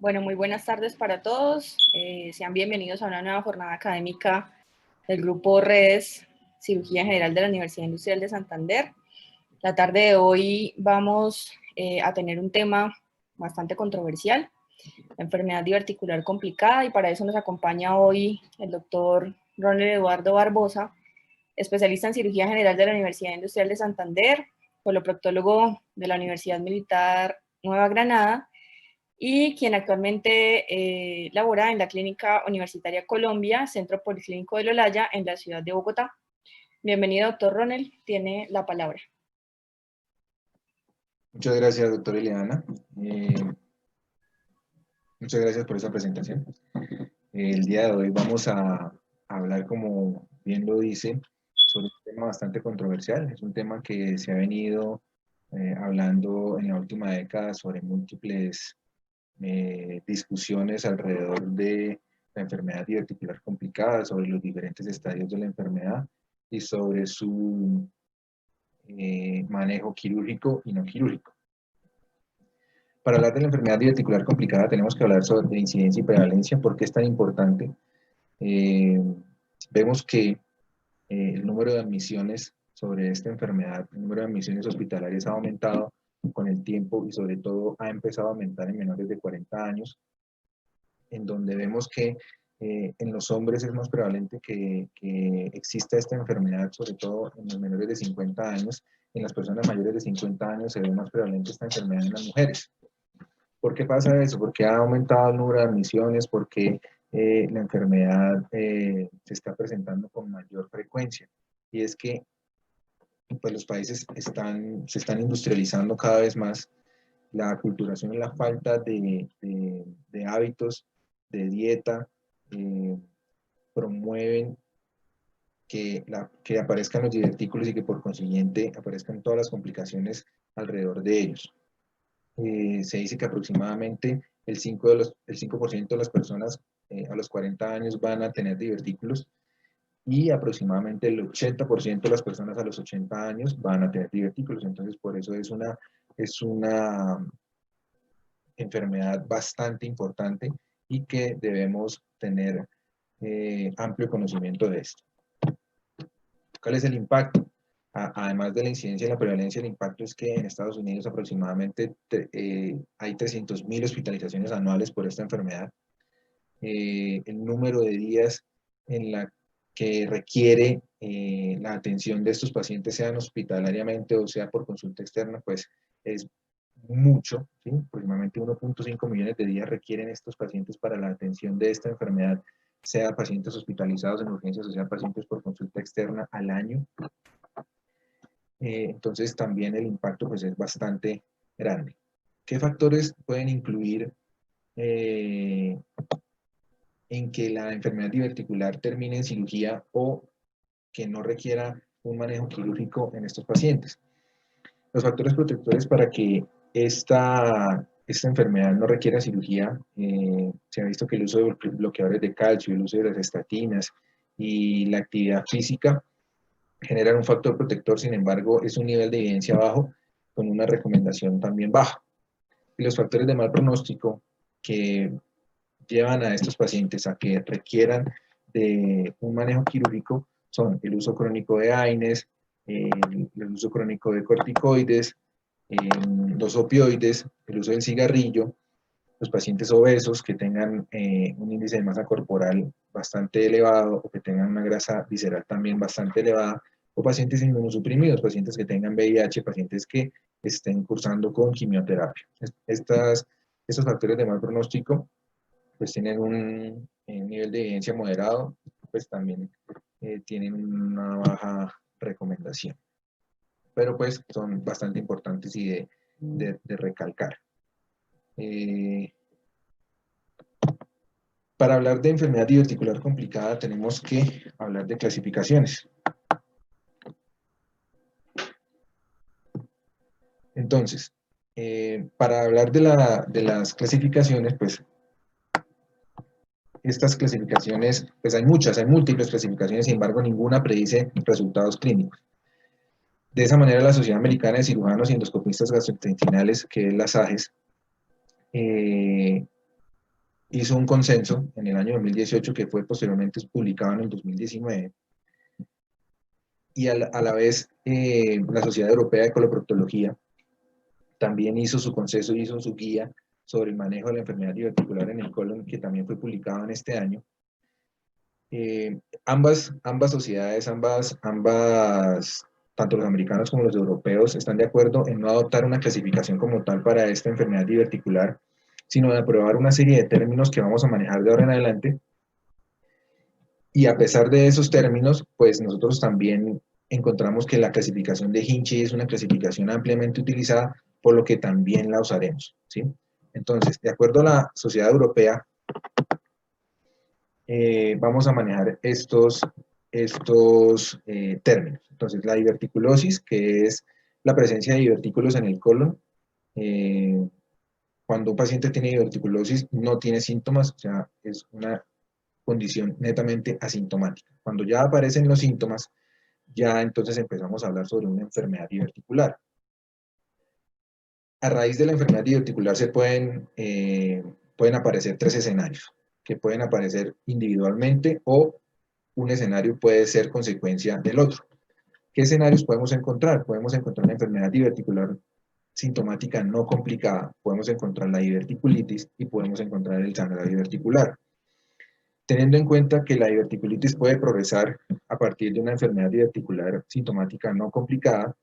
Bueno, muy buenas tardes para todos. Sean bienvenidos a una nueva jornada académica del Grupo Redes Cirugía General de la Universidad Industrial de Santander. La tarde de hoy vamos a tener un tema bastante controversial, la enfermedad diverticular complicada, y para eso nos acompaña hoy el doctor Ronald Eduardo Barbosa, especialista en cirugía general de la Universidad Industrial de Santander, coloproctólogo de la Universidad Militar Nueva Granada, y quien actualmente labora en la Clínica Universitaria Colombia, Centro Policlínico de Lolaya, en la ciudad de Bogotá. Bienvenido, doctor Ronald, tiene la palabra. Muchas gracias, doctora Eliana. Muchas gracias por esa presentación. El día de hoy vamos a hablar, como bien lo dice, sobre un tema bastante controversial. Es un tema que se ha venido hablando en la última década sobre múltiples discusiones alrededor de la enfermedad diverticular complicada, sobre los diferentes estadios de la enfermedad y sobre su manejo quirúrgico y no quirúrgico. Para hablar de la enfermedad diverticular complicada tenemos que hablar sobre incidencia y prevalencia. ¿Por qué es tan importante? Vemos que el número de admisiones sobre esta enfermedad, el número de admisiones hospitalarias ha aumentado con el tiempo y sobre todo ha empezado a aumentar en menores de 40 años, en donde vemos que en los hombres es más prevalente que exista esta enfermedad, sobre todo en los menores de 50 años. En las personas mayores de 50 años se ve más prevalente esta enfermedad en las mujeres. ¿Por qué pasa eso? Porque ha aumentado el número de admisiones, porque la enfermedad se está presentando con mayor frecuencia. Y es que pues, los países se están industrializando cada vez más. La aculturación y la falta de hábitos de dieta promueven que aparezcan los divertículos y que por consiguiente aparezcan todas las complicaciones alrededor de ellos. Se dice que aproximadamente el 5% de las personas a los 40 años van a tener divertículos y aproximadamente el 80% de las personas a los 80 años van a tener divertículos. Entonces, por eso es una enfermedad bastante importante y que debemos tener amplio conocimiento de esto. ¿Cuál es el impacto? Además de la incidencia y la prevalencia, el impacto es que en Estados Unidos aproximadamente hay 300.000 hospitalizaciones anuales por esta enfermedad. El número de días en la que requiere la atención de estos pacientes, sean hospitalariamente o sea por consulta externa, pues es mucho, ¿sí? Aproximadamente 1.5 millones de días requieren estos pacientes para la atención de esta enfermedad, sea pacientes hospitalizados en urgencias o sea pacientes por consulta externa al año. Entonces también el impacto pues, es bastante grande. ¿Qué factores pueden influir en que la enfermedad diverticular termine en cirugía o que no requiera un manejo quirúrgico en estos pacientes? Los factores protectores para que esta enfermedad no requiera cirugía, se ha visto que el uso de bloqueadores de calcio, el uso de las estatinas y la actividad física generan un factor protector. Sin embargo, es un nivel de evidencia bajo con una recomendación también baja. Y los factores de mal pronóstico que llevan a estos pacientes a que requieran de un manejo quirúrgico son el uso crónico de AINES, el uso crónico de corticoides, los opioides, el uso del cigarrillo, los pacientes obesos que tengan un índice de masa corporal bastante elevado o que tengan una grasa visceral también bastante elevada, o pacientes inmunosuprimidos, pacientes que tengan VIH, pacientes que estén cursando con quimioterapia. Estos factores de mal pronóstico pues tienen un nivel de evidencia moderado, pues también tienen una baja recomendación. Pero pues son bastante importantes y de recalcar. Para hablar de enfermedad diverticular complicada tenemos que hablar de clasificaciones. Entonces, para hablar de las clasificaciones, pues estas clasificaciones, pues hay múltiples clasificaciones, sin embargo ninguna predice resultados clínicos. De esa manera la Sociedad Americana de Cirujanos y Endoscopistas Gastrointestinales, que es la SAGES, hizo un consenso en el año 2018 que fue posteriormente publicado en el 2019, y a la vez la Sociedad Europea de Coloproctología también hizo su consenso, hizo su guía sobre el manejo de la enfermedad diverticular en el colon, que también fue publicado en este año. Ambas sociedades, tanto los americanos como los europeos, están de acuerdo en no adoptar una clasificación como tal para esta enfermedad diverticular, sino de aprobar una serie de términos que vamos a manejar de ahora en adelante. Y a pesar de esos términos, pues nosotros también encontramos que la clasificación de Hinchey es una clasificación ampliamente utilizada, por lo que también la usaremos, ¿sí? Entonces, de acuerdo a la Sociedad Europea, vamos a manejar estos términos. Entonces, la diverticulosis, que es la presencia de divertículos en el colon. Cuando un paciente tiene diverticulosis, no tiene síntomas, o sea, es una condición netamente asintomática. Cuando ya aparecen los síntomas, ya entonces empezamos a hablar sobre una enfermedad diverticular. A raíz de la enfermedad diverticular pueden aparecer tres escenarios, que pueden aparecer individualmente o un escenario puede ser consecuencia del otro. ¿Qué escenarios podemos encontrar? Podemos encontrar una enfermedad diverticular sintomática no complicada, podemos encontrar la diverticulitis y podemos encontrar el sangrado diverticular. Teniendo en cuenta que la diverticulitis puede progresar a partir de una enfermedad diverticular sintomática no complicada,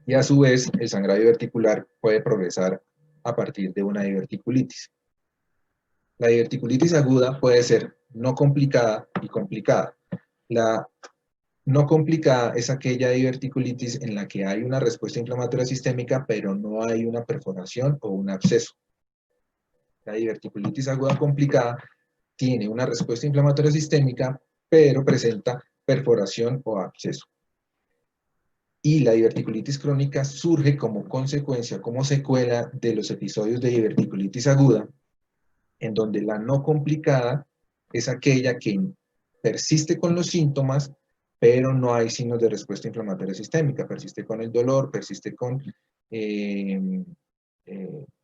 y a su vez el sangrado diverticular puede progresar a partir de una diverticulitis. La diverticulitis aguda puede ser no complicada y complicada. La no complicada es aquella diverticulitis en la que hay una respuesta inflamatoria sistémica, pero no hay una perforación o un absceso. La diverticulitis aguda complicada tiene una respuesta inflamatoria sistémica, pero presenta perforación o absceso. Y la diverticulitis crónica surge como consecuencia, como secuela de los episodios de diverticulitis aguda, en donde la no complicada es aquella que persiste con los síntomas, pero no hay signos de respuesta inflamatoria sistémica, persiste con el dolor, persiste con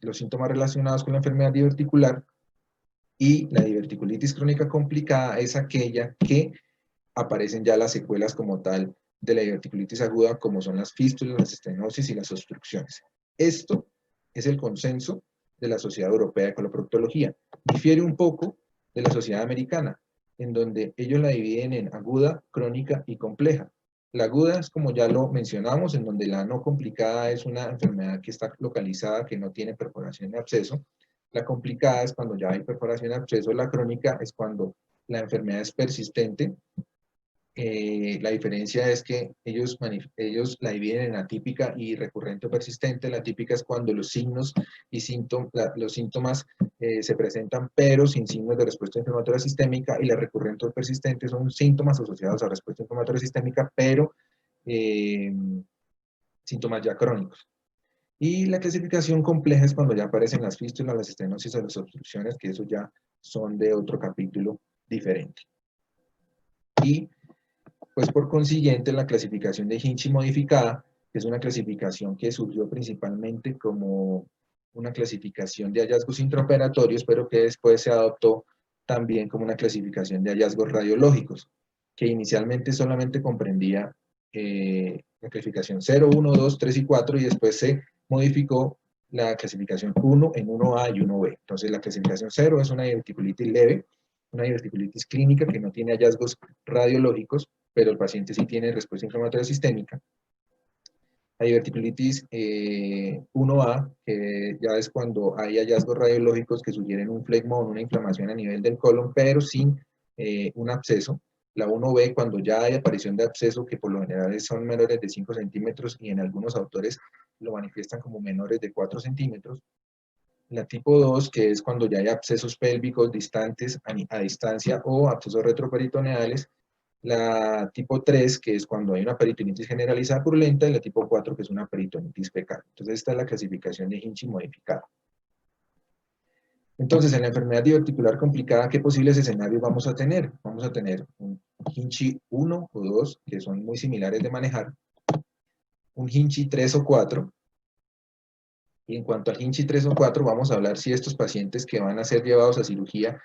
los síntomas relacionados con la enfermedad diverticular, y la diverticulitis crónica complicada es aquella que aparecen ya las secuelas como tal de la diverticulitis aguda, como son las fístulas, las estenosis y las obstrucciones. Esto es el consenso de la Sociedad Europea de Coloproctología. Difiere un poco de la Sociedad Americana, en donde ellos la dividen en aguda, crónica y compleja. La aguda es, como ya lo mencionamos, en donde la no complicada es una enfermedad que está localizada, que no tiene perforación ni absceso. La complicada es cuando ya hay perforación y absceso. La crónica es cuando la enfermedad es persistente. La diferencia es que ellos la dividen en atípica y recurrente o persistente. La típica es cuando los signos y los síntomas se presentan pero sin signos de respuesta inflamatoria sistémica, y la recurrente o persistente son síntomas asociados a respuesta inflamatoria sistémica pero síntomas ya crónicos. Y la clasificación compleja es cuando ya aparecen las fístulas, las estenosis o las obstrucciones, que eso ya son de otro capítulo diferente. Y pues por consiguiente, la clasificación de Hinchey modificada es una clasificación que surgió principalmente como una clasificación de hallazgos intraoperatorios, pero que después se adoptó también como una clasificación de hallazgos radiológicos, que inicialmente solamente comprendía la clasificación 0, 1, 2, 3 y 4, y después se modificó la clasificación 1 en 1A y 1B. Entonces la clasificación 0 es una diverticulitis leve, una diverticulitis clínica que no tiene hallazgos radiológicos, pero el paciente sí tiene respuesta inflamatoria sistémica. La diverticulitis 1A, que ya es cuando hay hallazgos radiológicos que sugieren un flegmón, una inflamación a nivel del colon, pero sin un absceso. La 1B, cuando ya hay aparición de absceso, que por lo general son menores de 5 centímetros y en algunos autores lo manifiestan como menores de 4 centímetros. La tipo 2, que es cuando ya hay abscesos pélvicos distantes a distancia o abscesos retroperitoneales. La tipo 3, que es cuando hay una peritonitis generalizada purulenta, y la tipo 4, que es una peritonitis fecal. Entonces esta es la clasificación de Hinchey modificada. Entonces, en la enfermedad diverticular complicada, ¿qué posibles escenarios vamos a tener? Vamos a tener un Hinchey 1 o 2, que son muy similares de manejar, un Hinchey 3 o 4, Y en cuanto al Hinchi 3 o 4, vamos a hablar si estos pacientes que van a ser llevados a cirugía,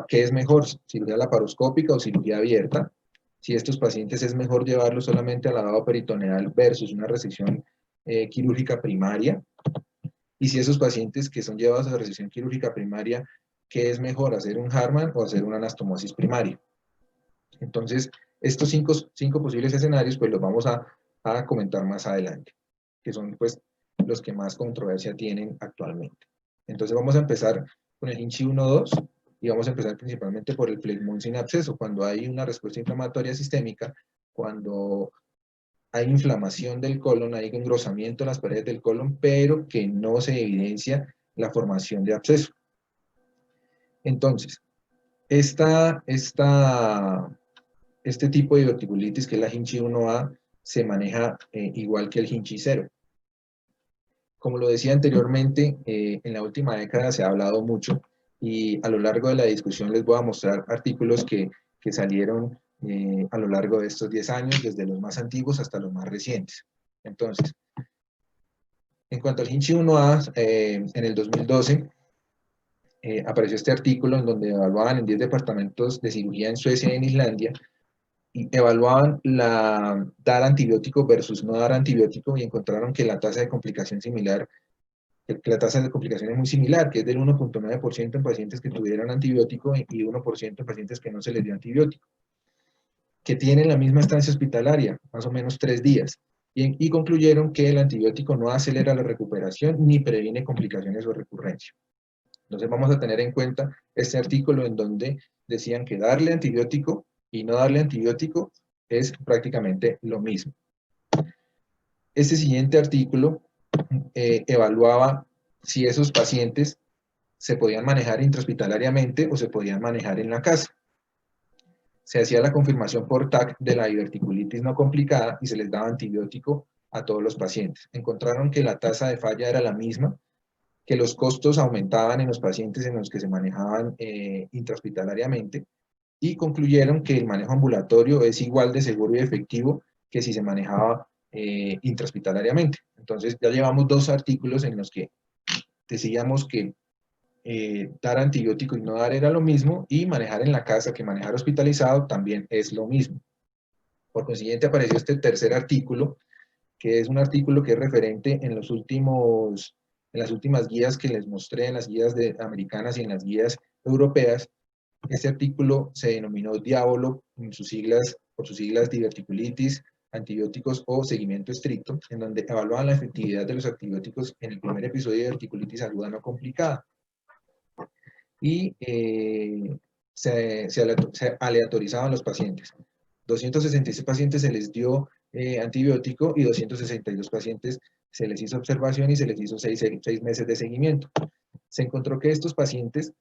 ¿qué es mejor? ¿Cirugía laparoscópica o cirugía abierta? Si estos pacientes es mejor llevarlos solamente al lavado peritoneal versus una resección quirúrgica primaria. Y si esos pacientes que son llevados a la resección quirúrgica primaria, ¿qué es mejor, hacer un Hartmann o hacer una anastomosis primaria? Entonces, estos cinco posibles escenarios, pues los vamos a comentar más adelante, que son pues los que más controversia tienen actualmente. Entonces vamos a empezar con el Hinchi 1-2 y vamos a empezar principalmente por el flegmón sin absceso, cuando hay una respuesta inflamatoria sistémica, cuando hay inflamación del colon, hay engrosamiento en las paredes del colon, pero que no se evidencia la formación de absceso. Entonces, este tipo de diverticulitis, que es la Hinchi 1A, se maneja igual que el Hinchi 0. Como lo decía anteriormente, en la última década se ha hablado mucho y a lo largo de la discusión les voy a mostrar artículos que salieron a lo largo de estos 10 años, desde los más antiguos hasta los más recientes. Entonces, en cuanto al Hinchi 1A, en el 2012 apareció este artículo en donde evaluaban en 10 departamentos de cirugía en Suecia y en Islandia y evaluaban dar antibiótico versus no dar antibiótico y encontraron que la tasa de complicación la tasa de complicación es muy similar, que es del 1.9% en pacientes que tuvieron antibiótico y 1% en pacientes que no se les dio antibiótico, que tienen la misma estancia hospitalaria, más o menos 3 días, y concluyeron que el antibiótico no acelera la recuperación ni previene complicaciones o recurrencia. Entonces vamos a tener en cuenta este artículo en donde decían que darle antibiótico y no darle antibiótico es prácticamente lo mismo. Este siguiente artículo evaluaba si esos pacientes se podían manejar intrahospitalariamente o se podían manejar en la casa. Se hacía la confirmación por TAC de la diverticulitis no complicada y se les daba antibiótico a todos los pacientes. Encontraron que la tasa de falla era la misma, que los costos aumentaban en los pacientes en los que se manejaban intrahospitalariamente y concluyeron que el manejo ambulatorio es igual de seguro y efectivo que si se manejaba intrahospitalariamente. Entonces ya llevamos 2 artículos en los que decíamos que dar antibiótico y no dar era lo mismo y manejar en la casa que manejar hospitalizado también es lo mismo. Por consiguiente apareció este tercer artículo, que es un artículo que es referente en las últimas guías que les mostré, en las guías americanas y en las guías europeas. Este artículo se denominó Diabolo por sus siglas diverticulitis, antibióticos o seguimiento estricto, en donde evaluaban la efectividad de los antibióticos en el primer episodio de diverticulitis aguda no complicada. Y se aleatorizaban los pacientes. 266 pacientes se les dio antibiótico y 262 pacientes se les hizo observación y se les hizo 6 meses de seguimiento. Se encontró que estos pacientes,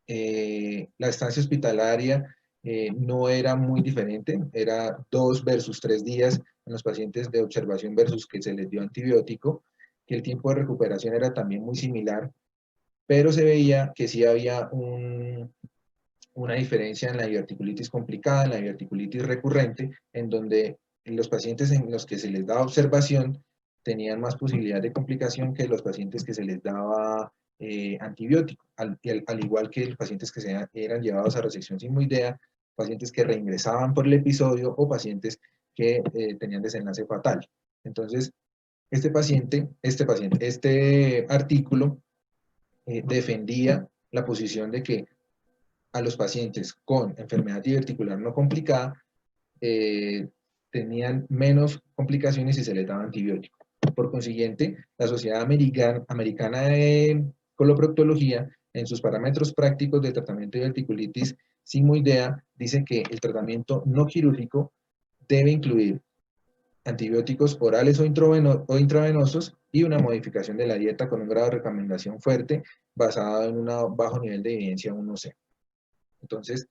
la estancia hospitalaria no era muy diferente, era 2 versus 3 días en los pacientes de observación versus que se les dio antibiótico, que el tiempo de recuperación era también muy similar, pero se veía que sí había una diferencia en la diverticulitis complicada, en la diverticulitis recurrente, en donde los pacientes en los que se les daba observación tenían más posibilidad de complicación que los pacientes que se les daba antibiótico, al igual que los pacientes que eran llevados a resección sigmoidea, pacientes que reingresaban por el episodio o pacientes que tenían desenlace fatal. Entonces, este artículo defendía la posición de que a los pacientes con enfermedad diverticular no complicada tenían menos complicaciones si se les daba antibiótico. Por consiguiente, la Sociedad Americana de Coloproctología, en sus parámetros prácticos de tratamiento de diverticulitis sigmoidea, dice que el tratamiento no quirúrgico debe incluir antibióticos orales o intravenosos y una modificación de la dieta con un grado de recomendación fuerte basado en un bajo nivel de evidencia 1C. Entonces,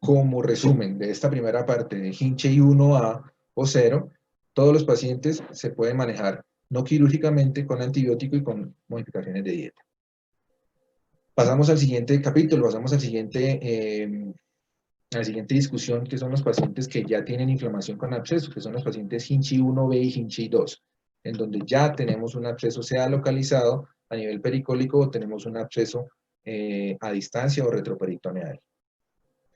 como resumen de esta primera parte de Hinchey 1A o 0, todos los pacientes se pueden manejar no quirúrgicamente con antibiótico y con modificaciones de dieta. Pasamos al siguiente capítulo, pasamos a la siguiente discusión, que son los pacientes que ya tienen inflamación con absceso, que son los pacientes Hinchey 1B y Hinchey 2. en donde ya tenemos un absceso, sea localizado a nivel pericólico o tenemos un absceso a distancia o retroperitoneal.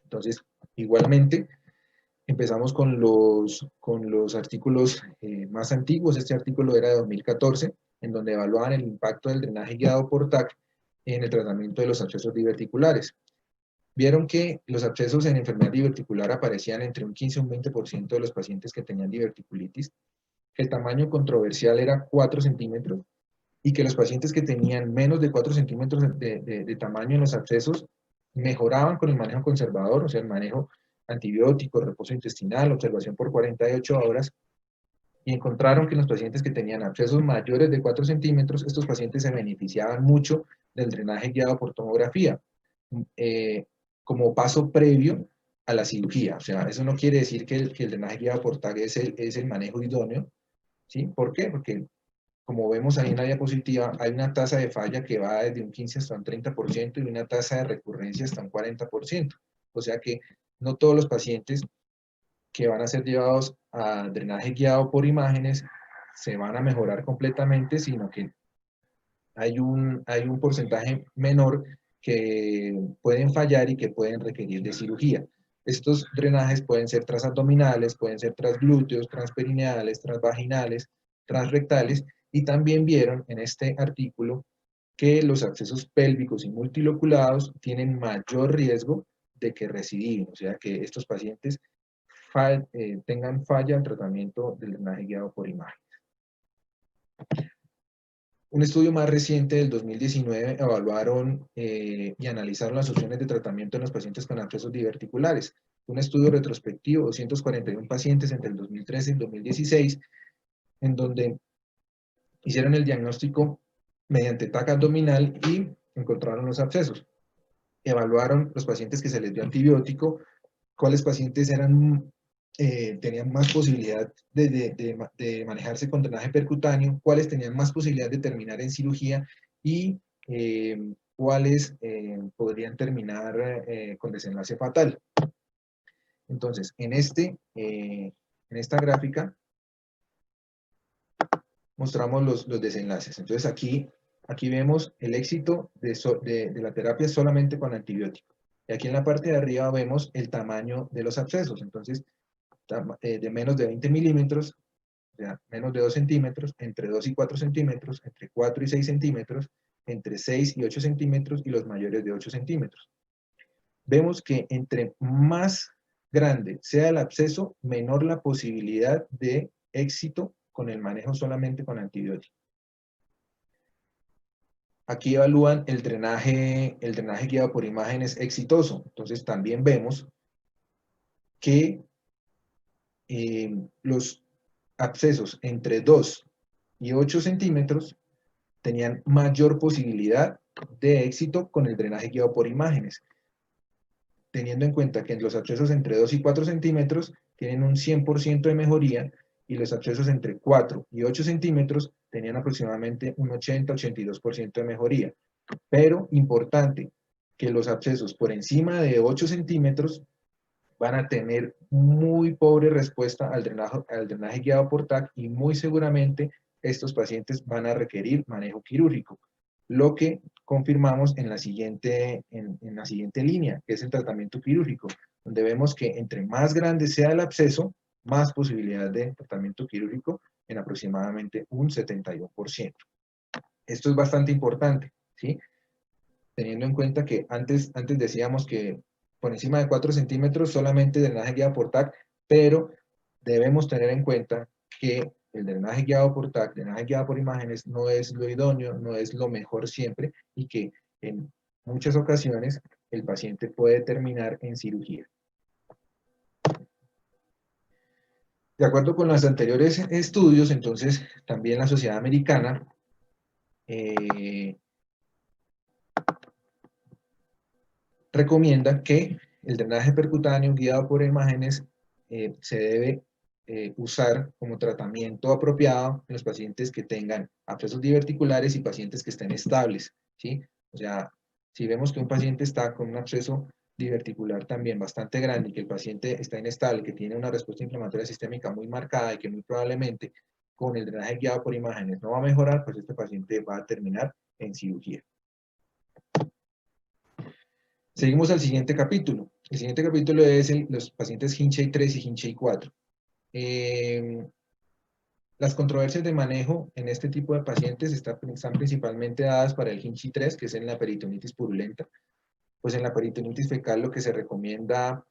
Entonces, igualmente, empezamos con los artículos más antiguos. Este artículo era de 2014, en donde evaluaban el impacto del drenaje guiado por TAC en el tratamiento de los abscesos diverticulares. Vieron que los abscesos en enfermedad diverticular aparecían entre un 15 y un 20% de los pacientes que tenían diverticulitis, que el tamaño controversial era 4 centímetros, y que los pacientes que tenían menos de 4 centímetros de tamaño en los abscesos mejoraban con el manejo conservador, o sea, el manejo antibiótico, reposo intestinal, observación por 48 horas, y encontraron que en los pacientes que tenían abscesos mayores de 4 centímetros, estos pacientes se beneficiaban mucho del drenaje guiado por tomografía, como paso previo a la cirugía. O sea, eso no quiere decir que el drenaje guiado por TAC es el manejo idóneo, ¿sí? ¿Por qué? Porque como vemos ahí en la diapositiva, hay una tasa de falla que va desde un 15 hasta un 30% y una tasa de recurrencia hasta un 40%. O sea que no todos los pacientes que van a ser llevados a drenaje guiado por imágenes se van a mejorar completamente, sino que hay un porcentaje menor que pueden fallar y que pueden requerir de cirugía. Estos drenajes pueden ser transabdominales, pueden ser transglúteos, transperineales, transvaginales, transrectales, y también vieron en este artículo que los abscesos pélvicos y multiloculados tienen mayor riesgo de que recidiven, o sea que estos pacientes tengan falla al tratamiento del drenaje guiado por imagen. Un estudio más reciente del 2019 evaluaron y analizaron las opciones de tratamiento en los pacientes con abscesos diverticulares. Un estudio retrospectivo, 241 pacientes entre el 2013 y el 2016, en donde hicieron el diagnóstico mediante TAC abdominal y encontraron los abscesos. Evaluaron los pacientes que se les dio antibiótico, cuáles pacientes tenían más posibilidad de manejarse con drenaje percutáneo, cuáles tenían más posibilidad de terminar en cirugía y cuáles podrían terminar con desenlace fatal. Entonces, en esta gráfica mostramos los desenlaces. Entonces, aquí vemos el éxito de la terapia solamente con antibiótico. Y aquí en la parte de arriba vemos el tamaño de los abscesos. Entonces, de menos de 20 milímetros, o sea, menos de 2 centímetros, entre 2 y 4 centímetros, entre 4 y 6 centímetros, entre 6 y 8 centímetros y los mayores de 8 centímetros. Vemos que entre más grande sea el absceso, menor la posibilidad de éxito con el manejo solamente con antibiótico. Aquí evalúan el drenaje guiado por imágenes exitoso. Entonces también vemos que los abscesos entre 2 y 8 centímetros tenían mayor posibilidad de éxito con el drenaje guiado por imágenes, teniendo en cuenta que los abscesos entre 2 y 4 centímetros tienen un 100% de mejoría y los abscesos entre 4 y 8 centímetros tenían aproximadamente un 80-82% de mejoría. Pero importante, que los abscesos por encima de 8 centímetros van a tener muy pobre respuesta al drenaje guiado por TAC y muy seguramente estos pacientes van a requerir manejo quirúrgico, lo que confirmamos en la siguiente línea, que es el tratamiento quirúrgico, donde vemos que entre más grande sea el absceso, más posibilidad de tratamiento quirúrgico en aproximadamente un 71%. Esto es bastante importante, ¿sí? Teniendo en cuenta que antes decíamos que por encima de 4 centímetros solamente drenaje guiado por TAC, pero debemos tener en cuenta que el drenaje guiado por TAC, drenaje guiado por imágenes, no es lo idóneo, no es lo mejor siempre, y que en muchas ocasiones el paciente puede terminar en cirugía. De acuerdo con los anteriores estudios, entonces también la Sociedad Americana recomienda que el drenaje percutáneo guiado por imágenes se debe usar como tratamiento apropiado en los pacientes que tengan abscesos diverticulares y pacientes que estén estables, ¿sí? O sea, si vemos que un paciente está con un absceso diverticular también bastante grande y que el paciente está inestable, que tiene una respuesta inflamatoria sistémica muy marcada y que muy probablemente con el drenaje guiado por imágenes no va a mejorar, pues este paciente va a terminar en cirugía. Seguimos al siguiente capítulo. El siguiente capítulo es los pacientes Hinchey 3 y Hinchey 4. Las controversias de manejo en este tipo de pacientes están principalmente dadas para el Hinchey 3, que es en la peritonitis purulenta. Pues en la peritonitis fecal lo que se recomienda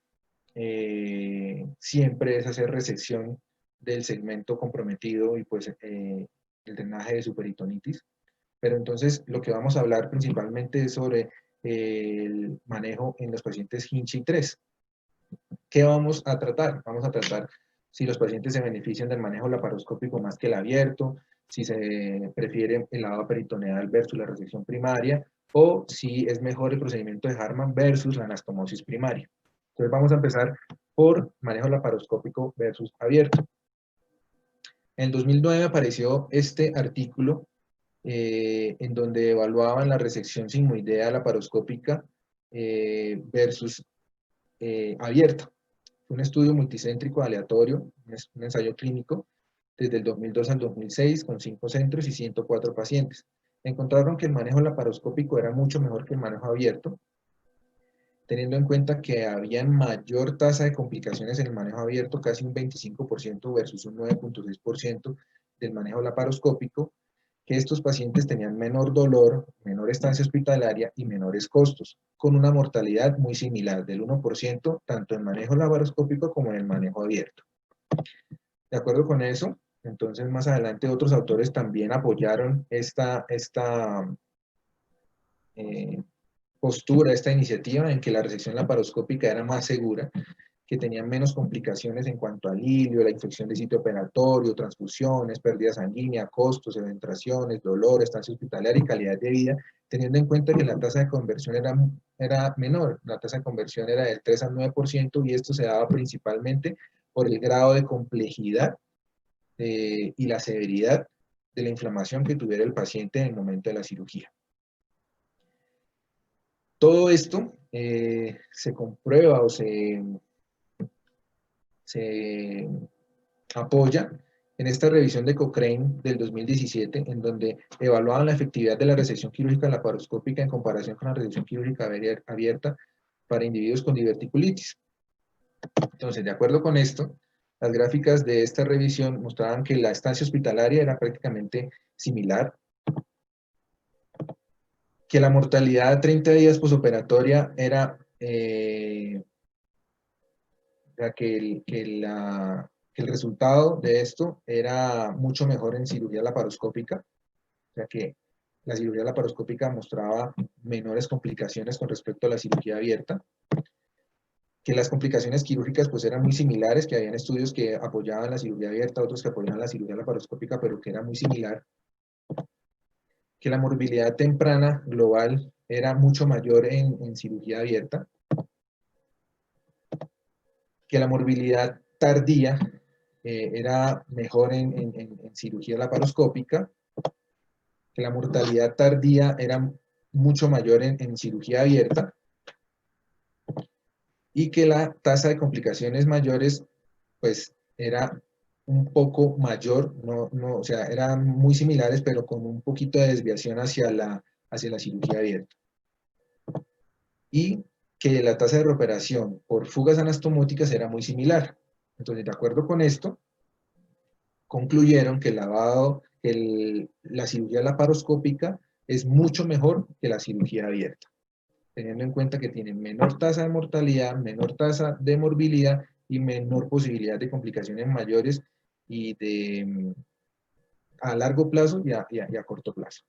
siempre es hacer resección del segmento comprometido y pues el drenaje de su peritonitis. Pero entonces lo que vamos a hablar principalmente es sobre el manejo en los pacientes Hinchey 3. ¿Qué vamos a tratar? Vamos a tratar si los pacientes se benefician del manejo laparoscópico más que el abierto, si se prefiere el lavado peritoneal versus la resección primaria, o si es mejor el procedimiento de Harman versus la anastomosis primaria. Entonces vamos a empezar por manejo laparoscópico versus abierto. En 2009 apareció este artículo en donde evaluaban la resección sigmoidea laparoscópica versus abierta. Fue un estudio multicéntrico aleatorio, un ensayo clínico, desde el 2002 al 2006, con 5 centros y 104 pacientes. Encontraron que el manejo laparoscópico era mucho mejor que el manejo abierto, teniendo en cuenta que había mayor tasa de complicaciones en el manejo abierto, casi un 25% versus un 9.6% del manejo laparoscópico, que estos pacientes tenían menor dolor, menor estancia hospitalaria y menores costos, con una mortalidad muy similar, del 1%, tanto en manejo laparoscópico como en el manejo abierto. De acuerdo con eso, entonces más adelante otros autores también apoyaron esta postura, esta iniciativa en que la resección laparoscópica era más segura, que tenían menos complicaciones en cuanto al hilio, la infección de sitio operatorio, transfusiones, pérdida sanguínea, costos, eventraciones, dolor, estancia hospitalaria y calidad de vida, teniendo en cuenta que la tasa de conversión era menor, la tasa de conversión era del 3 al 9% y esto se daba principalmente por el grado de complejidad y la severidad de la inflamación que tuviera el paciente en el momento de la cirugía. Todo esto se comprueba o se apoya en esta revisión de Cochrane del 2017, en donde evaluaban la efectividad de la resección quirúrgica laparoscópica en comparación con la resección quirúrgica abierta para individuos con diverticulitis. Entonces, de acuerdo con esto, las gráficas de esta revisión mostraban que la estancia hospitalaria era prácticamente similar, que la mortalidad a 30 días posoperatoria era que el resultado de esto era mucho mejor en cirugía laparoscópica, o sea que la cirugía laparoscópica mostraba menores complicaciones con respecto a la cirugía abierta, que las complicaciones quirúrgicas pues eran muy similares, que habían estudios que apoyaban la cirugía abierta, otros que apoyaban la cirugía laparoscópica, pero que era muy similar, que la morbilidad temprana global era mucho mayor en cirugía abierta, que la morbilidad tardía era mejor en cirugía laparoscópica, que la mortalidad tardía era mucho mayor en cirugía abierta y que la tasa de complicaciones mayores pues era un poco mayor, o sea, eran muy similares pero con un poquito de desviación hacia la cirugía abierta. Y que la tasa de reoperación por fugas anastomóticas era muy similar. Entonces, de acuerdo con esto, concluyeron que la cirugía laparoscópica es mucho mejor que la cirugía abierta, teniendo en cuenta que tiene menor tasa de mortalidad, menor tasa de morbilidad y menor posibilidad de complicaciones mayores y a largo plazo y a corto plazo.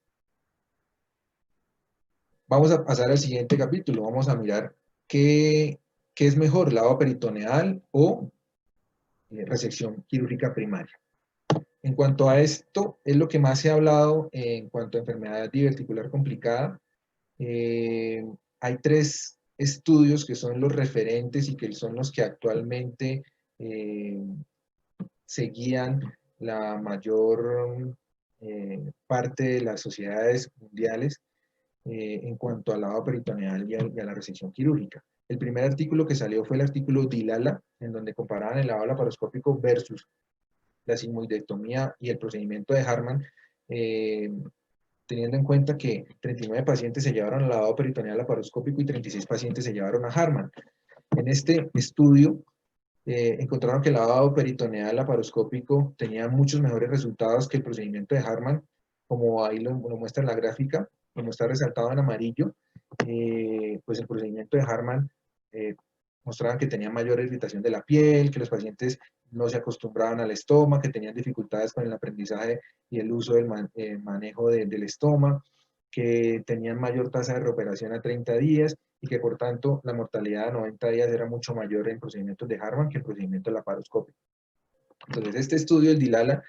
Vamos a pasar al siguiente capítulo, vamos a mirar qué es mejor, lavado peritoneal o resección quirúrgica primaria. En cuanto a esto, es lo que más se ha hablado en cuanto a enfermedad diverticular complicada. Hay 3 estudios que son los referentes y que son los que actualmente seguían la mayor parte de las sociedades mundiales en cuanto al lavado peritoneal y a la resección quirúrgica. El primer artículo que salió fue el artículo Dilala, en donde comparaban el lavado laparoscópico versus la sigmoidectomía y el procedimiento de Hartmann, teniendo en cuenta que 39 pacientes se llevaron al lavado peritoneal laparoscópico y 36 pacientes se llevaron a Hartmann. En este estudio encontraron que el lavado peritoneal laparoscópico tenía muchos mejores resultados que el procedimiento de Hartmann, como ahí lo muestra en la gráfica, como está resaltado en amarillo. Pues el procedimiento de Hartmann mostraban que tenía mayor irritación de la piel, que los pacientes no se acostumbraban al estoma, que tenían dificultades con el aprendizaje y el uso del manejo del estoma, que tenían mayor tasa de recuperación a 30 días y que por tanto la mortalidad a 90 días era mucho mayor en procedimientos de Hartmann que en procedimientos laparoscópicos. Entonces este estudio, el DILALA,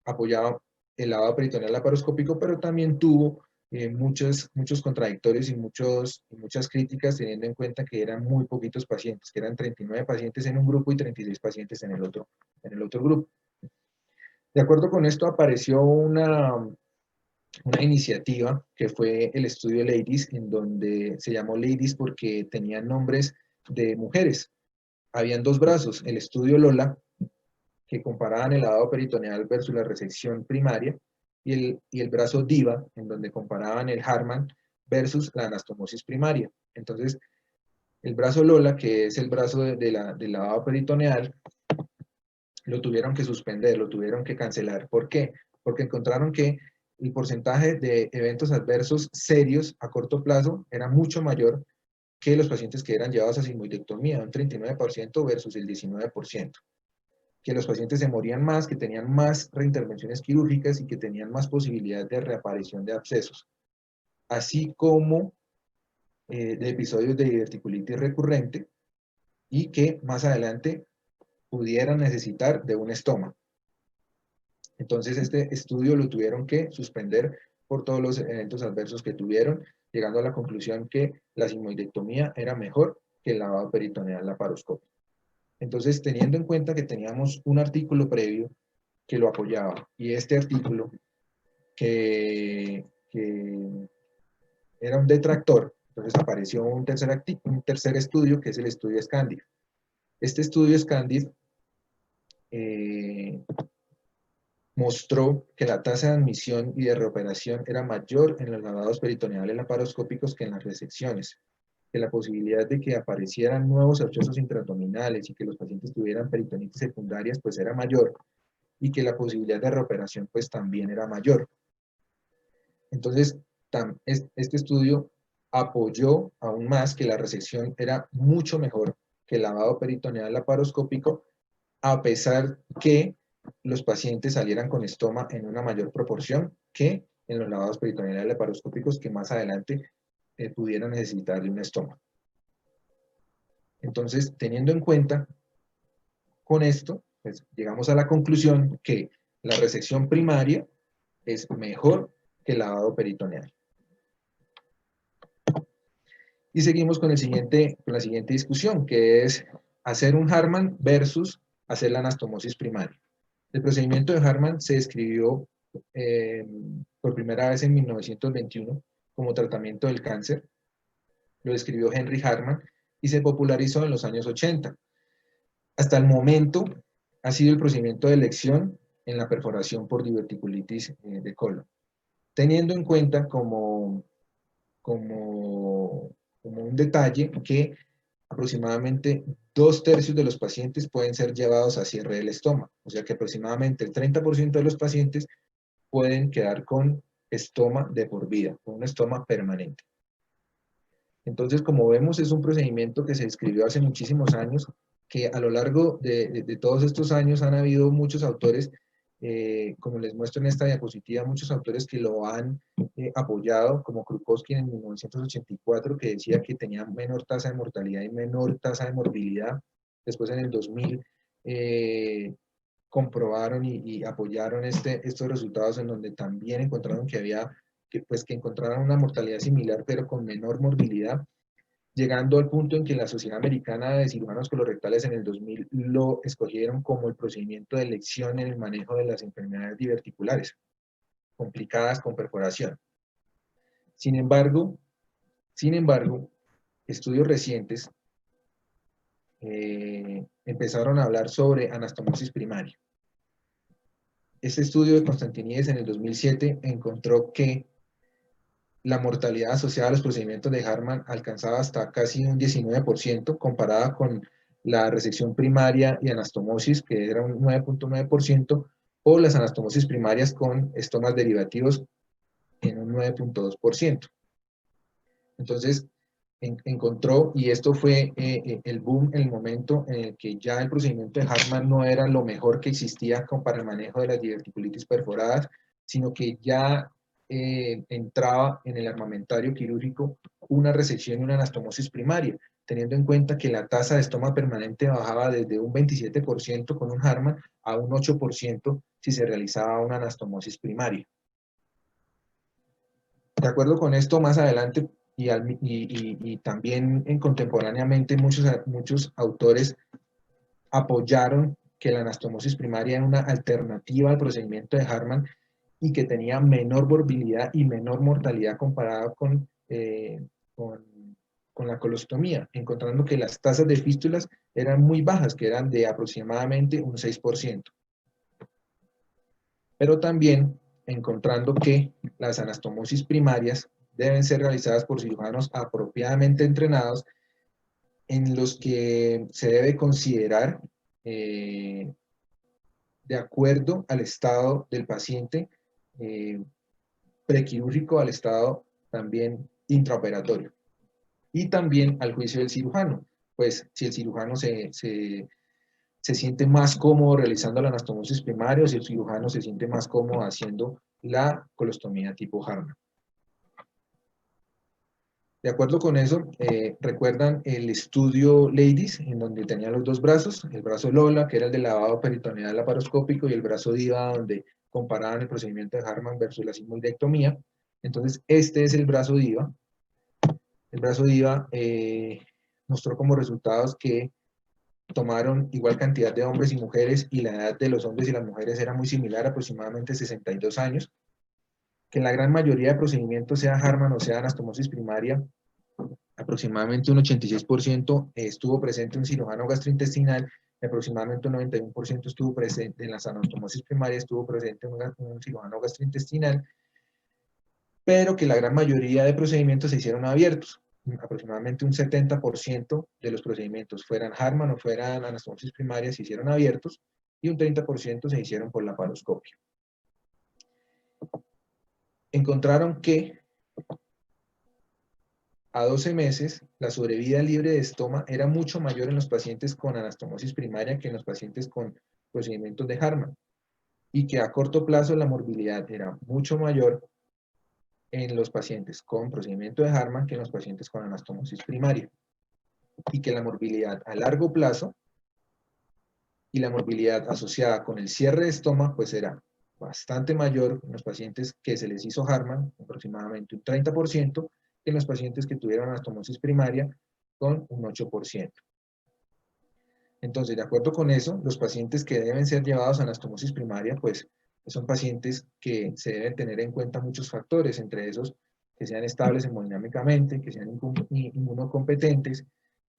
apoyaba el lavado peritoneal laparoscópico, pero también tuvo muchos contradictorios y muchas críticas, teniendo en cuenta que eran muy poquitos pacientes, que eran 39 pacientes en un grupo y 36 pacientes en el otro grupo. De acuerdo con esto apareció una iniciativa que fue el estudio LADIES, en donde se llamó LADIES porque tenían nombres de mujeres. Habían dos brazos, el estudio LOLA, que comparaban el lavado peritoneal versus la resección primaria, y el brazo DIVA, en donde comparaban el Hartmann versus la anastomosis primaria. Entonces, el brazo LOLA, que es el brazo del lavado peritoneal, lo tuvieron que suspender, lo tuvieron que cancelar. ¿Por qué? Porque encontraron que el porcentaje de eventos adversos serios a corto plazo era mucho mayor que los pacientes que eran llevados a sigmoidectomía, un 39% versus el 19%. Que los pacientes se morían más, que tenían más reintervenciones quirúrgicas y que tenían más posibilidad de reaparición de abscesos, así como de episodios de diverticulitis recurrente y que más adelante pudieran necesitar de un estoma. Entonces este estudio lo tuvieron que suspender por todos los eventos adversos que tuvieron, llegando a la conclusión que la sigmoidectomía era mejor que el lavado peritoneal laparoscópico. Entonces, teniendo en cuenta que teníamos un artículo previo que lo apoyaba, y este artículo que era un detractor, entonces apareció un tercer estudio, que es el estudio Scandif. Este estudio Scandif mostró que la tasa de admisión y de reoperación era mayor en los lavados peritoneales laparoscópicos que en las resecciones, que la posibilidad de que aparecieran nuevos abscesos intraabdominales y que los pacientes tuvieran peritonitis secundarias pues era mayor, y que la posibilidad de reoperación pues también era mayor. Entonces, este estudio apoyó aún más que la resección era mucho mejor que el lavado peritoneal laparoscópico, a pesar que los pacientes salieran con estoma en una mayor proporción que en los lavados peritoneales laparoscópicos que más adelante pudieran necesitar de un estoma. Entonces, teniendo en cuenta con esto, pues, llegamos a la conclusión que la resección primaria es mejor que el lavado peritoneal. Y seguimos con la siguiente discusión, que es hacer un Hartmann versus hacer la anastomosis primaria. El procedimiento de Hartmann se describió por primera vez en 1921 como tratamiento del cáncer. Lo describió Henry Hartmann y se popularizó en los años 80. Hasta el momento ha sido el procedimiento de elección en la perforación por diverticulitis de colon, teniendo en cuenta como un detalle que aproximadamente 2/3 de los pacientes pueden ser llevados a cierre del estoma, o sea que aproximadamente el 30% de los pacientes pueden quedar con estoma de por vida, con un estoma permanente. Entonces, como vemos, es un procedimiento que se describió hace muchísimos años, que a lo largo de todos estos años han habido muchos autores, como les muestro en esta diapositiva, muchos autores que lo han apoyado, como Krukowski en 1984, que decía que tenía menor tasa de mortalidad y menor tasa de morbilidad. Después en el 2000 comprobaron y apoyaron estos resultados, en donde también encontraron que había que encontraran una mortalidad similar pero con menor morbilidad, llegando al punto en que la Sociedad Americana de Cirujanos Colorectales en el 2000 lo escogieron como el procedimiento de elección en el manejo de las enfermedades diverticulares complicadas con perforación. Sin embargo, estudios recientes empezaron a hablar sobre anastomosis primaria. Este estudio de Constantinides en el 2007 encontró que la mortalidad asociada a los procedimientos de Hartmann alcanzaba hasta casi un 19%, comparada con la resección primaria y anastomosis, que era un 9.9%, o las anastomosis primarias con estomas derivativos en un 9.2%. Entonces, encontró, y esto fue el boom en el momento en el que ya el procedimiento de Hartmann no era lo mejor que existía para el manejo de las diverticulitis perforadas, sino que ya entraba en el armamentario quirúrgico una resección y una anastomosis primaria, teniendo en cuenta que la tasa de estoma permanente bajaba desde un 27% con un Hartmann a un 8% si se realizaba una anastomosis primaria. De acuerdo con esto, más adelante y también contemporáneamente muchos autores apoyaron que la anastomosis primaria era una alternativa al procedimiento de Hartmann y que tenía menor morbilidad y menor mortalidad comparada con la colostomía, encontrando que las tasas de fístulas eran muy bajas, que eran de aproximadamente un 6%. Pero también encontrando que las anastomosis primarias deben ser realizadas por cirujanos apropiadamente entrenados, en los que se debe considerar de acuerdo al estado del paciente prequirúrgico, al estado también intraoperatorio y también al juicio del cirujano, pues si el cirujano se siente más cómodo realizando la anastomosis primaria o si el cirujano se siente más cómodo haciendo la colostomía tipo Hartmann. De acuerdo con eso, recuerdan el estudio Ladies, en donde tenían los dos brazos, el brazo Lola, que era el de lavado peritoneal laparoscópico, y el brazo Diva, donde comparaban el procedimiento de Hartmann versus la sigmoidectomía. Entonces, este es el brazo Diva. El brazo Diva mostró como resultados que tomaron igual cantidad de hombres y mujeres, y la edad de los hombres y las mujeres era muy similar, aproximadamente 62 años, que en la gran mayoría de procedimientos, sea Hartmann o sea anastomosis primaria, aproximadamente un 86% estuvo presente un cirujano gastrointestinal, y aproximadamente un 91% estuvo presente en las anastomosis primarias, estuvo presente un cirujano gastrointestinal, pero que la gran mayoría de procedimientos se hicieron abiertos. Aproximadamente un 70% de los procedimientos, fueran Hartmann o fueran anastomosis primarias, se hicieron abiertos, y un 30% se hicieron por laparoscopia. Encontraron que a 12 meses, la sobrevida libre de estoma era mucho mayor en los pacientes con anastomosis primaria que en los pacientes con procedimientos de Hartmann, y que a corto plazo la morbilidad era mucho mayor en los pacientes con procedimiento de Hartmann que en los pacientes con anastomosis primaria, y que la morbilidad a largo plazo y la morbilidad asociada con el cierre de estoma pues era bastante mayor en los pacientes que se les hizo Hartmann, aproximadamente un 30%, que en los pacientes que tuvieron anastomosis primaria, con un 8%. Entonces, de acuerdo con eso, los pacientes que deben ser llevados a anastomosis primaria, pues son pacientes que se deben tener en cuenta muchos factores, entre esos que sean estables hemodinámicamente, que sean inmunocompetentes,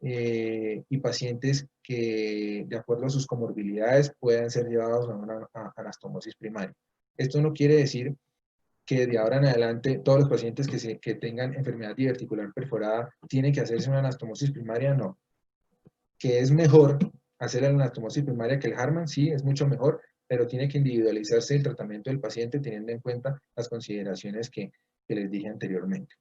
y pacientes que, de acuerdo a sus comorbilidades, puedan ser llevados a una anastomosis primaria. Esto no quiere decir que de ahora en adelante todos los pacientes que tengan enfermedad diverticular perforada tienen que hacerse una anastomosis primaria, no. Que es mejor hacer la anastomosis primaria que el Hartmann, sí, es mucho mejor, pero tiene que individualizarse el tratamiento del paciente teniendo en cuenta las consideraciones que les dije anteriormente.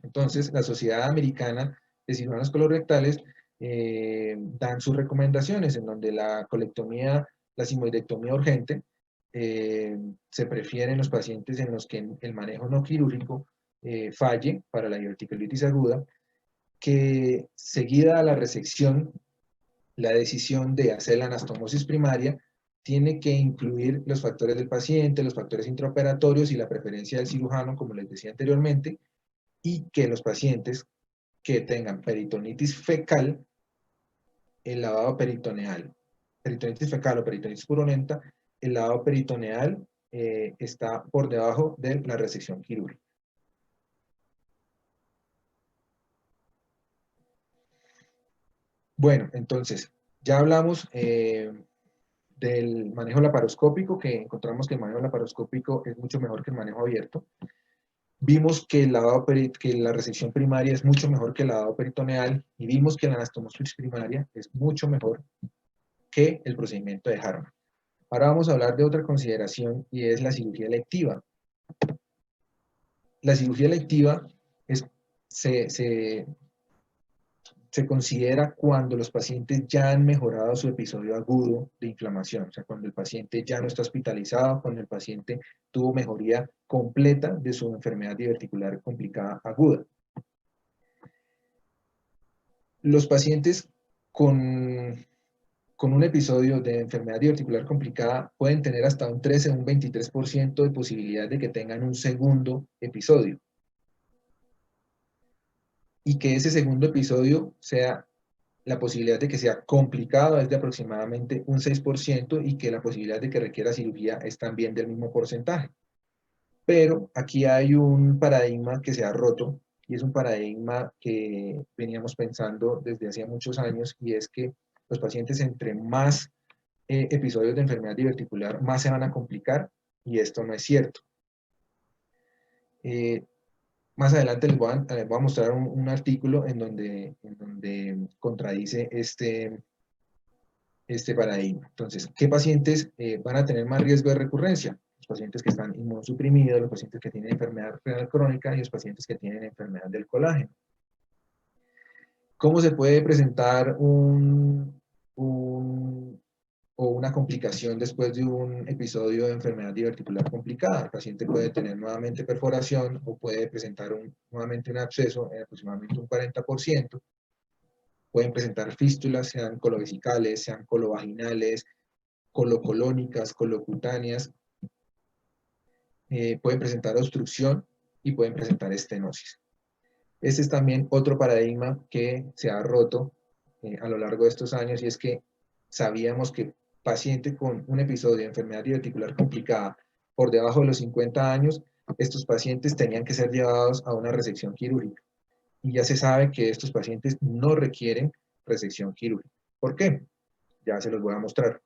Entonces, la Sociedad Americana de Cirujanos Colorectales dan sus recomendaciones, en donde la colectomía, la sigmoidectomía urgente, se prefiere en los pacientes en los que el manejo no quirúrgico falle para la diverticulitis aguda, que seguida a la resección, la decisión de hacer la anastomosis primaria tiene que incluir los factores del paciente, los factores intraoperatorios y la preferencia del cirujano, como les decía anteriormente, y que los pacientes que tengan peritonitis fecal, el lavado peritoneal, peritonitis fecal o peritonitis purulenta, el lavado peritoneal está por debajo de la resección quirúrgica. Bueno, entonces, ya hablamos del manejo laparoscópico, que encontramos que el manejo laparoscópico es mucho mejor que el manejo abierto. Vimos que, que la resección primaria es mucho mejor que el lavado peritoneal y vimos que la anastomosis primaria es mucho mejor que el procedimiento de Harman. Ahora vamos a hablar de otra consideración y es la cirugía electiva. La cirugía electiva se considera cuando los pacientes ya han mejorado su episodio agudo de inflamación, o sea, cuando el paciente ya no está hospitalizado, cuando el paciente tuvo mejoría completa de su enfermedad diverticular complicada aguda. Los pacientes con un episodio de enfermedad diverticular complicada pueden tener hasta un 13 o un 23% de posibilidad de que tengan un segundo episodio. Y que ese segundo episodio sea, la posibilidad de que sea complicado es de aproximadamente un 6% y que la posibilidad de que requiera cirugía es también del mismo porcentaje. Pero aquí hay un paradigma que se ha roto y es un paradigma que veníamos pensando desde hacía muchos años y es que los pacientes entre más episodios de enfermedad diverticular más se van a complicar y esto no es cierto. Más adelante les voy a mostrar un artículo en donde contradice este paradigma. Entonces, ¿qué pacientes van a tener más riesgo de recurrencia? Los pacientes que están inmunosuprimidos, los pacientes que tienen enfermedad renal crónica y los pacientes que tienen enfermedad del colágeno. ¿Cómo se puede presentar o una complicación después de un episodio de enfermedad diverticular complicada? El paciente puede tener nuevamente perforación o puede presentar nuevamente un absceso en aproximadamente un 40%. Pueden presentar fístulas, sean colovesicales, sean colovaginales, colocolónicas, colocutáneas. Pueden presentar obstrucción y pueden presentar estenosis. Este es también otro paradigma que se ha roto a lo largo de estos años y es que sabíamos que paciente con un episodio de enfermedad diverticular complicada por debajo de los 50 años, estos pacientes tenían que ser llevados a una resección quirúrgica. Y ya se sabe que estos pacientes no requieren resección quirúrgica. ¿Por qué? Ya se los voy a mostrar.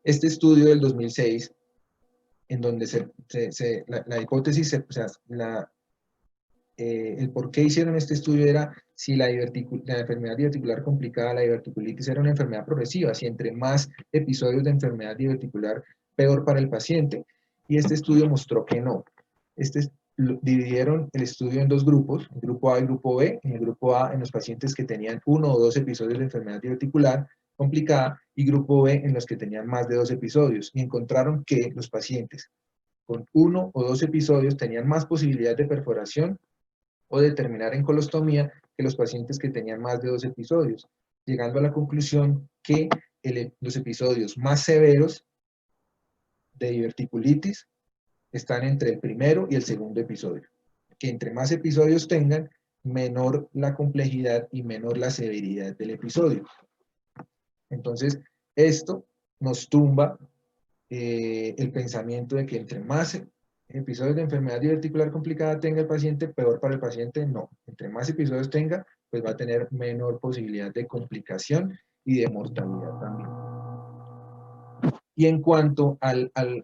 Este estudio del 2006, en donde la hipótesis, o sea, el por qué hicieron este estudio era si la enfermedad diverticular complicada, la diverticulitis, era una enfermedad progresiva, si entre más episodios de enfermedad diverticular, peor para el paciente. Y este estudio mostró que no. Dividieron el estudio en dos grupos, el grupo A y el grupo B. En el grupo A, en los pacientes que tenían 1 o 2 episodios de enfermedad diverticular complicada, y grupo B en los que tenían más de 2 episodios. Y encontraron que los pacientes con 1 o 2 episodios tenían más posibilidad de perforación o de terminar en colostomía que los pacientes que tenían más de 2 episodios, llegando a la conclusión que los episodios más severos de diverticulitis están entre el primero y el segundo episodio. Que entre más episodios tengan, menor la complejidad y menor la severidad del episodio. Entonces, esto nos tumba el pensamiento de que entre más episodios de enfermedad diverticular complicada tenga el paciente, peor para el paciente. No, entre más episodios tenga, pues va a tener menor posibilidad de complicación y de mortalidad también. Y en cuanto a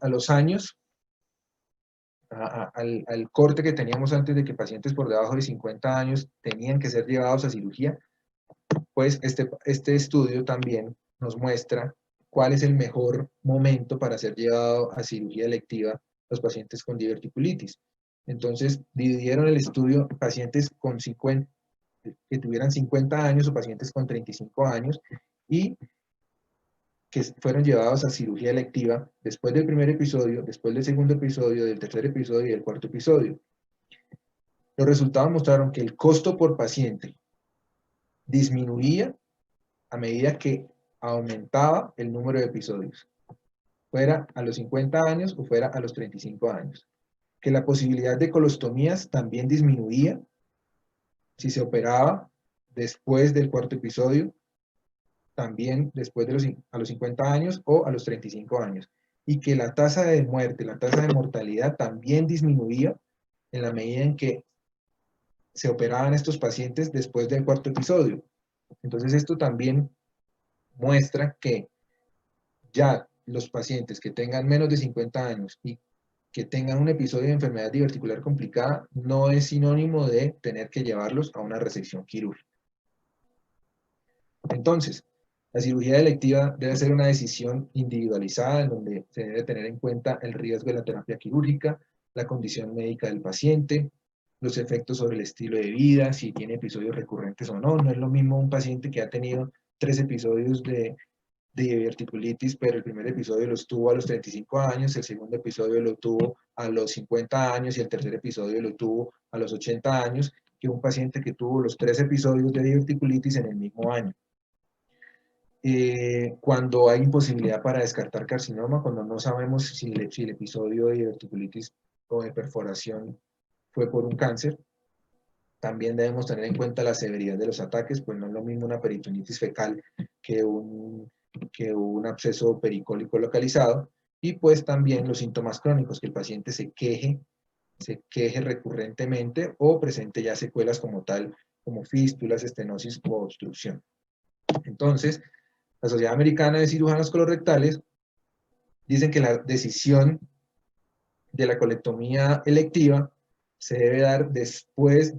los años, al corte que teníamos antes de que pacientes por debajo de 50 años tenían que ser llevados a cirugía, pues este estudio también nos muestra cuál es el mejor momento para ser llevado a cirugía electiva los pacientes con diverticulitis. Entonces, dividieron el estudio en pacientes con que tuvieran 50 años o pacientes con 35 años y que fueron llevados a cirugía electiva después del primer episodio, después del segundo episodio, del tercer episodio y del cuarto episodio. Los resultados mostraron que el costo por paciente disminuía a medida que aumentaba el número de episodios, fuera a los 50 años o fuera a los 35 años. Que la posibilidad de colostomías también disminuía si se operaba después del cuarto episodio, también después de a los 50 años o a los 35 años. Y que la tasa de muerte, la tasa de mortalidad también disminuía en la medida en que se operaban estos pacientes después del cuarto episodio. Entonces esto también muestra que ya los pacientes que tengan menos de 50 años y que tengan un episodio de enfermedad diverticular complicada no es sinónimo de tener que llevarlos a una resección quirúrgica. Entonces, la cirugía electiva debe ser una decisión individualizada en donde se debe tener en cuenta el riesgo de la terapia quirúrgica, la condición médica del paciente, los efectos sobre el estilo de vida, si tiene episodios recurrentes o no. No es lo mismo un paciente que ha tenido 3 episodios de diverticulitis, pero el primer episodio lo tuvo a los 35 años, el segundo episodio lo tuvo a los 50 años y el tercer episodio lo tuvo a los 80 años, que un paciente que tuvo los 3 episodios de diverticulitis en el mismo año. Cuando hay imposibilidad para descartar carcinoma, cuando no sabemos si el episodio de diverticulitis o de perforación fue por un cáncer, también debemos tener en cuenta la severidad de los ataques, pues no es lo mismo una peritonitis fecal que un absceso pericólico localizado, y pues también los síntomas crónicos, que el paciente se queje recurrentemente o presente ya secuelas como tal, como fístulas, estenosis o obstrucción. Entonces, la Sociedad Americana de Cirujanos Colorectales dicen que la decisión de la colectomía electiva se debe dar después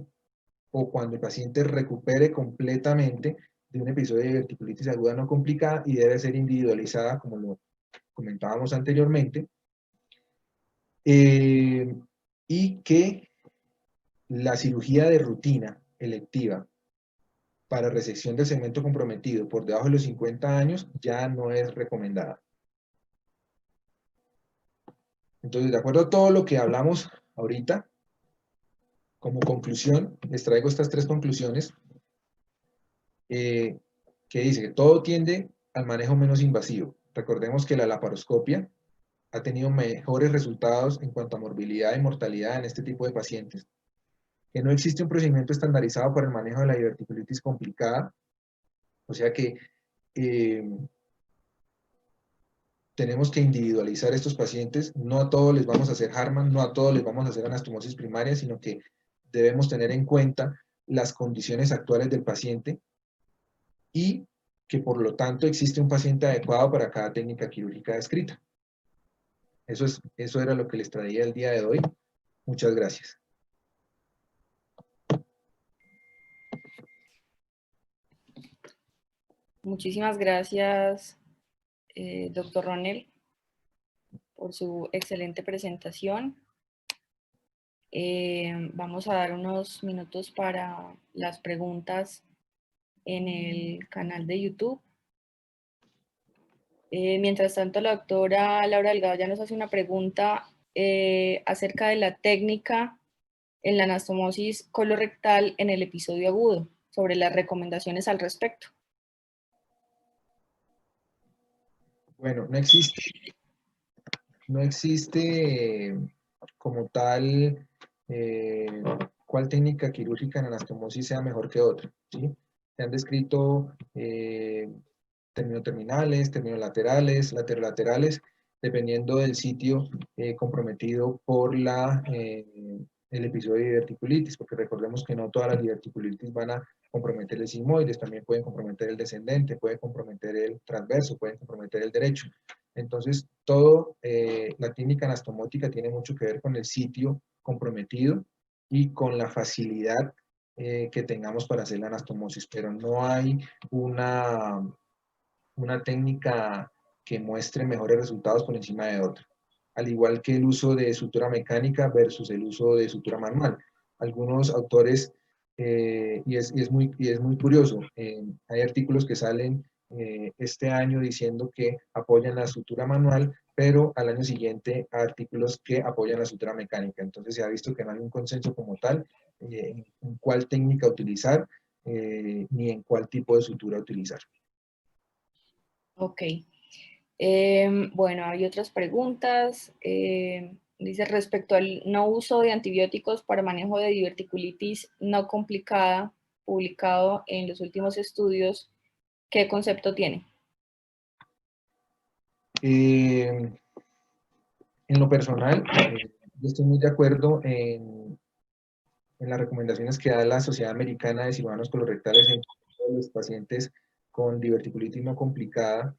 o cuando el paciente recupere completamente de un episodio de diverticulitis aguda no complicada y debe ser individualizada, como lo comentábamos anteriormente, y que la cirugía de rutina electiva para resección del segmento comprometido por debajo de los 50 años ya no es recomendada. Entonces, de acuerdo a todo lo que hablamos ahorita, como conclusión, les traigo estas 3 conclusiones, que dice que todo tiende al manejo menos invasivo. Recordemos que la laparoscopia ha tenido mejores resultados en cuanto a morbilidad y mortalidad en este tipo de pacientes. Que no existe un procedimiento estandarizado para el manejo de la diverticulitis complicada, o sea que tenemos que individualizar estos pacientes, no a todos les vamos a hacer Hartmann, no a todos les vamos a hacer anastomosis primaria, sino que debemos tener en cuenta las condiciones actuales del paciente y que por lo tanto existe un paciente adecuado para cada técnica quirúrgica descrita. Eso era lo que les traía el día de hoy. Muchas gracias. Muchísimas gracias, doctor Ronel, por su excelente presentación. Vamos a dar unos minutos para las preguntas en el canal de YouTube. Mientras tanto, la doctora Laura Delgado ya nos hace una pregunta acerca de la técnica en la anastomosis colorectal en el episodio agudo, sobre las recomendaciones al respecto. Bueno, no existe como tal cuál técnica quirúrgica en anastomosis sea mejor que otra, ¿sí? Se han descrito terminoterminales, terminolaterales, laterolaterales, dependiendo del sitio comprometido por el episodio de diverticulitis, porque recordemos que no todas las diverticulitis van a comprometer el sigmoides, también pueden comprometer el descendente, pueden comprometer el transverso, pueden comprometer el derecho. Entonces, la clínica anastomótica tiene mucho que ver con el sitio comprometido y con la facilidad que tengamos para hacer la anastomosis, pero no hay una técnica que muestre mejores resultados por encima de otra. Al igual que el uso de sutura mecánica versus el uso de sutura manual. Algunos autores, y es muy curioso, hay artículos que salen este año diciendo que apoyan la sutura manual, pero al año siguiente artículos que apoyan la sutura mecánica. Entonces se ha visto que no hay un consenso como tal en cuál técnica utilizar, ni en cuál tipo de sutura utilizar. Ok. Bueno, hay otras preguntas. Dice, respecto al no uso de antibióticos para manejo de diverticulitis no complicada, publicado en los últimos estudios, ¿qué concepto tiene? En lo personal, yo estoy muy de acuerdo en las recomendaciones que da la Sociedad Americana de Cirujanos Colorectales en los pacientes con diverticulitis no complicada,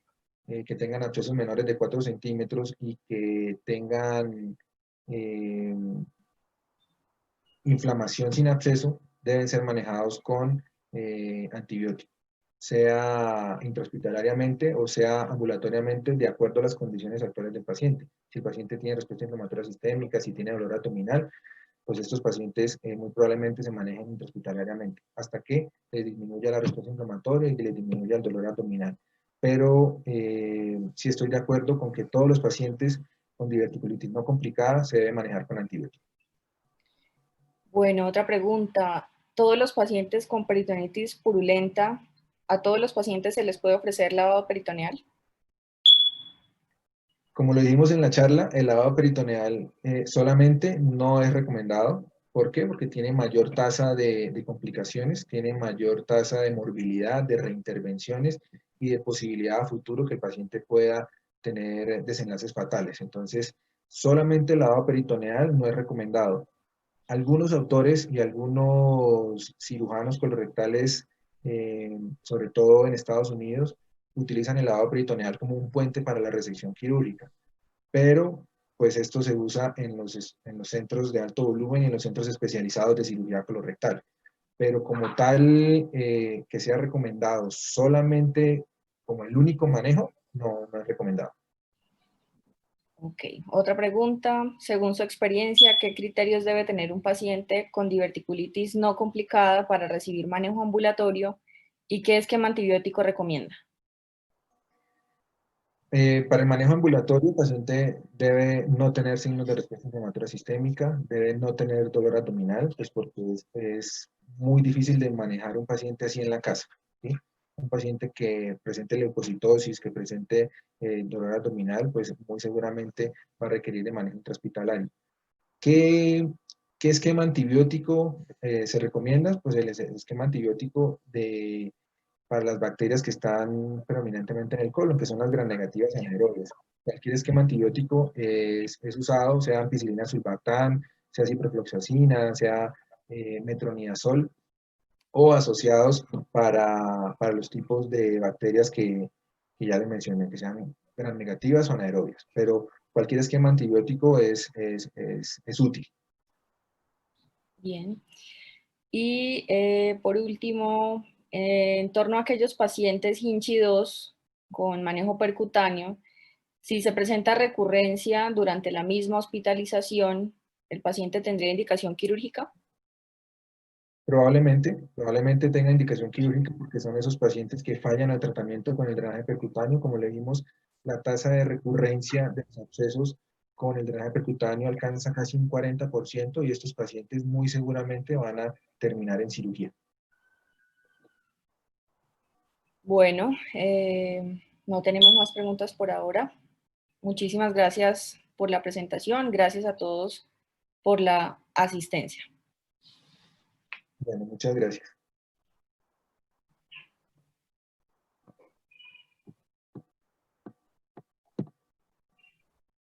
que tengan abscesos menores de 4 centímetros y que tengan inflamación sin absceso, deben ser manejados con antibióticos, sea intrahospitalariamente o sea ambulatoriamente, de acuerdo a las condiciones actuales del paciente. Si el paciente tiene respuesta inflamatoria sistémica, si tiene dolor abdominal, pues estos pacientes muy probablemente se manejen intrahospitalariamente hasta que les disminuya la respuesta inflamatoria y les disminuya el dolor abdominal. Pero sí estoy de acuerdo con que todos los pacientes con diverticulitis no complicada se deben manejar con antibióticos. Bueno, otra pregunta. ¿Todos los pacientes con peritonitis purulenta, a todos los pacientes se les puede ofrecer lavado peritoneal? Como lo dijimos en la charla, el lavado peritoneal solamente no es recomendado. ¿Por qué? Porque tiene mayor tasa de complicaciones, tiene mayor tasa de morbilidad, de reintervenciones y de posibilidad a futuro que el paciente pueda tener desenlaces fatales. Entonces, solamente el lavado peritoneal no es recomendado. Algunos autores y algunos cirujanos colorectales, sobre todo en Estados Unidos, utilizan el lavado peritoneal como un puente para la resección quirúrgica, pero pues esto se usa en los centros de alto volumen y en los centros especializados de cirugía colorectal. Pero como tal, que sea recomendado solamente como el único manejo, no es recomendado. Ok, otra pregunta. Según su experiencia, ¿qué criterios debe tener un paciente con diverticulitis no complicada para recibir manejo ambulatorio y qué esquema antibiótico recomienda? Para el manejo ambulatorio, el paciente debe no tener signos de respuesta inflamatoria sistémica, debe no tener dolor abdominal, pues porque es muy difícil de manejar un paciente así en la casa, ¿sí? Un paciente que presente leucocitosis, que presente dolor abdominal, pues muy seguramente va a requerir de manejo intrahospitalario. ¿Qué, qué esquema antibiótico se recomienda? Pues el esquema antibiótico para las bacterias que están predominantemente en el colon, que son las gram negativas anaerobias. Cualquier esquema antibiótico es usado, sea ampicilina sulbactam, sea ciprofloxacina, sea metronidazol, o asociados para los tipos de bacterias que ya le mencioné, que sean gram negativas o anaerobias. Pero cualquier esquema antibiótico es útil. Bien. Y por último, en torno a aquellos pacientes Hinchi 2 con manejo percutáneo, si se presenta recurrencia durante la misma hospitalización, ¿el paciente tendría indicación quirúrgica? Probablemente tenga indicación quirúrgica porque son esos pacientes que fallan al tratamiento con el drenaje percutáneo. Como le dijimos, la tasa de recurrencia de los abscesos con el drenaje percutáneo alcanza casi un 40% y estos pacientes muy seguramente van a terminar en cirugía. Bueno, no tenemos más preguntas por ahora. Muchísimas gracias por la presentación. Gracias a todos por la asistencia. Bueno, muchas gracias.